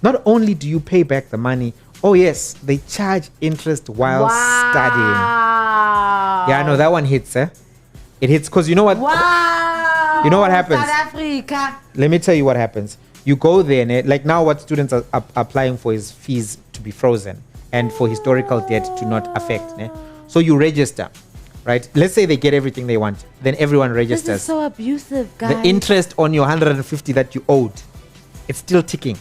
Not only do you pay back the money, oh yes, they charge interest while studying. Yeah, no, that one hits, eh? It hits because you know what? Wow. You know what happens? South Africa. Let me tell you what happens. You go there, and like now what students are applying for is fees to be frozen and for historical debt to not affect. Ne? So you register, right? Let's say they get everything they want. Then everyone registers. This is so abusive, guys. The interest on your 150 that you owed, it's still ticking.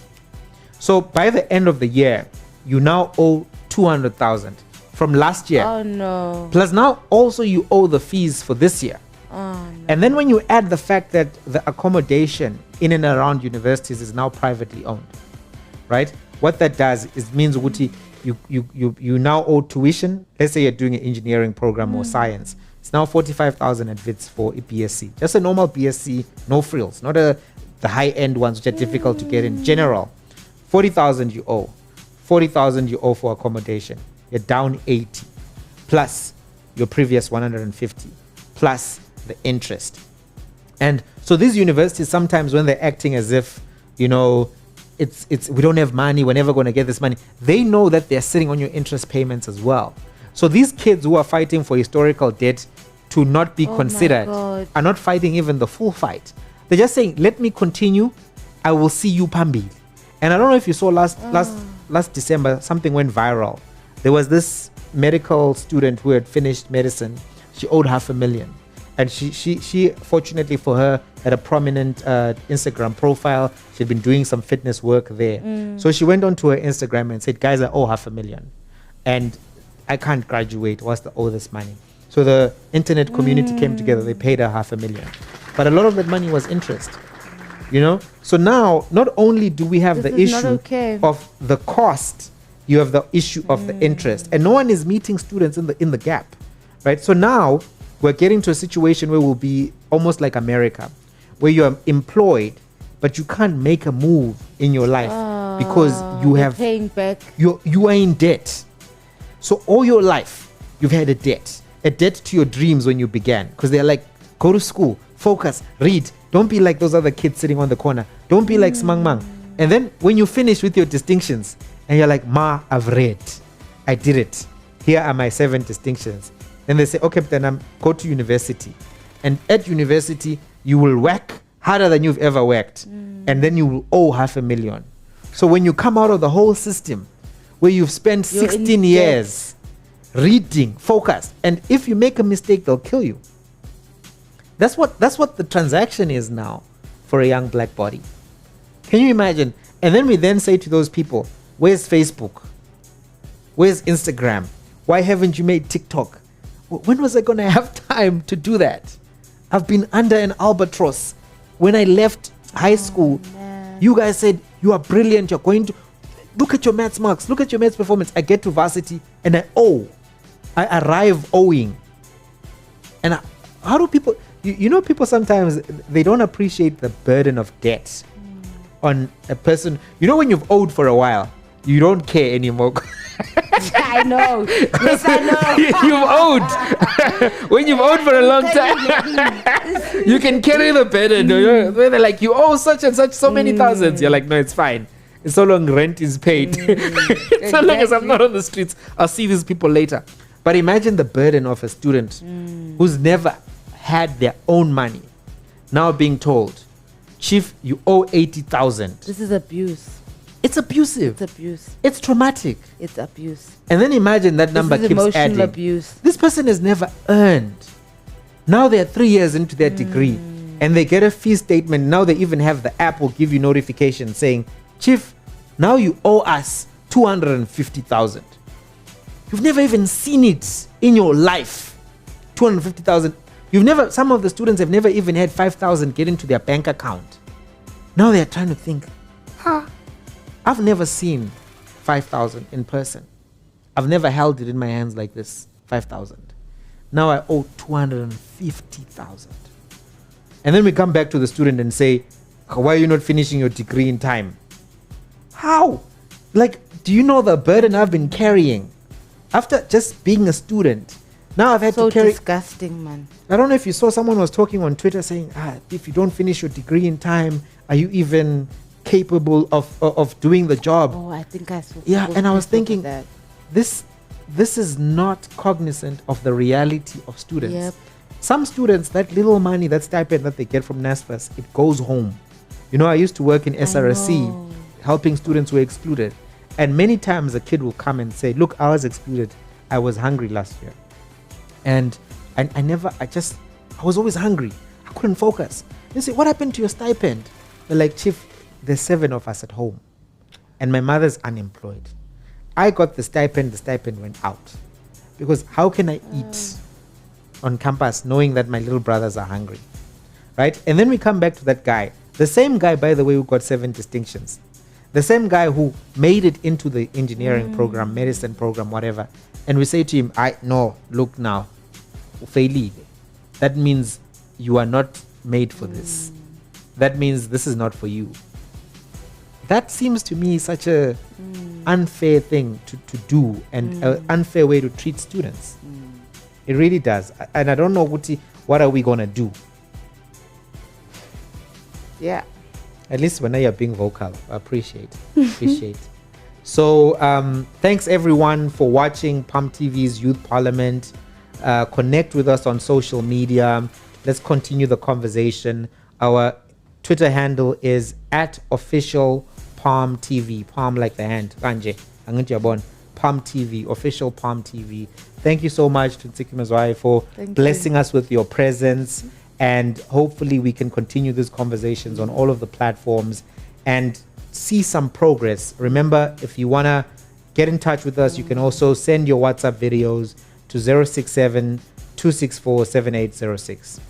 So by the end of the year, you now owe 200,000 from last year. Oh no. Plus now also you owe the fees for this year. Oh no. And then when you add the fact that the accommodation in and around universities is now privately owned, right? What that does is means you now owe tuition. Let's say you're doing an engineering program or science. It's now 45,000 at Wits for a BSc. Just a normal BSc, no frills, not the high-end ones which are difficult to get in. General, 40,000 you owe. 40,000 you owe for accommodation. You're down 80 plus your previous 150 plus the interest. And so these universities sometimes when they're acting as if, you know, it's we don't have money, we're never going to get this money, they know that they're sitting on your interest payments as well. So these kids who are fighting for historical debt to not be considered are not fighting even the full fight. They're just saying, let me continue, I will see you Pambi. And I don't know if you saw last December, something went viral. There was this medical student who had finished medicine. She owed 500,000. And she fortunately for her, had a prominent Instagram profile. She'd been doing some fitness work there. So she went onto her Instagram and said, guys, I owe 500,000. And I can't graduate. What's the owe this money? So the internet community came together. They paid her 500,000. But a lot of that money was interest. You know? So now, not only do we have the issue of the cost, you have the issue of the interest. And no one is meeting students in the gap. Right? So now, we're getting to a situation where we'll be almost like America, where you're employed, but you can't make a move in your life because you have paying back. You are in debt. So all your life, you've had a debt to your dreams when you began, because they're like, go to school, focus, read. Don't be like those other kids sitting on the corner. Don't be like Smang Mang. And then when you finish with your distinctions, and you're like, Ma, I've read. I did it. Here are my 7 distinctions. Then they say, okay, then go to university. And at university, you will work harder than you've ever worked. And then you will owe 500,000. So when you come out of the whole system, where you've spent 16 years reading, focused, and if you make a mistake, they'll kill you. That's what the transaction is now for a young black body. Can you imagine? And then we then say to those people, where's Facebook? Where's Instagram? Why haven't you made TikTok? When was I going to have time to do that? I've been under an albatross. When I left high school, you guys said, you are brilliant. You're going to look at your maths marks. Look at your maths performance. I get to varsity and I owe. I arrive owing. And how do people... You know, people sometimes, they don't appreciate the burden of debt on a person. You know, when you've owed for a while, you don't care anymore. I know. Yes, I know. You've owed. When you've owed for a long time, you can carry the burden. Where they're like, you owe such and such so many thousands. You're like, no, it's fine. It's so long rent is paid. So long as I'm not on the streets, I'll see these people later. But imagine the burden of a student who's never had their own money, now being told, Chief, you owe 80,000. This is abuse. It's abusive. It's abuse. It's traumatic. It's abuse. And then imagine that number keeps emotional adding. Abuse. This person has never earned. Now they're 3 years into their degree and they get a fee statement. Now they even have the app will give you notification saying, Chief, now you owe us 250,000. You've never even seen it in your life. 250,000. Some of the students have never even had 5,000 get into their bank account. Now they're trying to think, I've never seen 5,000 in person. I've never held it in my hands like this, 5,000. Now I owe 250,000. And then we come back to the student and say, why are you not finishing your degree in time? How? Like, do you know the burden I've been carrying? After just being a student, now I've had to carry... So disgusting, man. I don't know if you saw someone was talking on Twitter saying, if you don't finish your degree in time, are you even capable of doing the job. Oh, I think I saw. Yeah, and I was thinking that. this is not cognizant of the reality of students. Yep. Some students, that little money, that stipend that they get from NSFAS, it goes home. You know, I used to work in SRSC helping students who were excluded. And many times a kid will come and say, look, I was excluded. I was hungry last year. And I was always hungry. I couldn't focus. They say, what happened to your stipend? They're like, Chief, there's 7 of us at home. And my mother's unemployed. I got the stipend went out. Because how can I eat on campus knowing that my little brothers are hungry? Right? And then we come back to that guy. The same guy, by the way, who got 7 distinctions. The same guy who made it into the engineering program, medicine program, whatever. And we say to him, look now, faili. That means you are not made for this. That means this is not for you. That seems to me such a unfair thing to do, and an unfair way to treat students. It really does. And I don't know what are we going to do. Yeah. At least when you're being vocal, I appreciate. So thanks everyone for watching Palm TV's Youth Parliament. Connect with us on social media. Let's continue the conversation. Our Twitter handle is @official Palm TV. Palm like the hand. Kanje. Palm TV, official Palm TV. Thank you so much to Ntsiki Mazwai for blessing us with your presence. And hopefully we can continue these conversations on all of the platforms and see some progress. Remember, if you want to get in touch with us, you can also send your WhatsApp videos to 067 264 7806.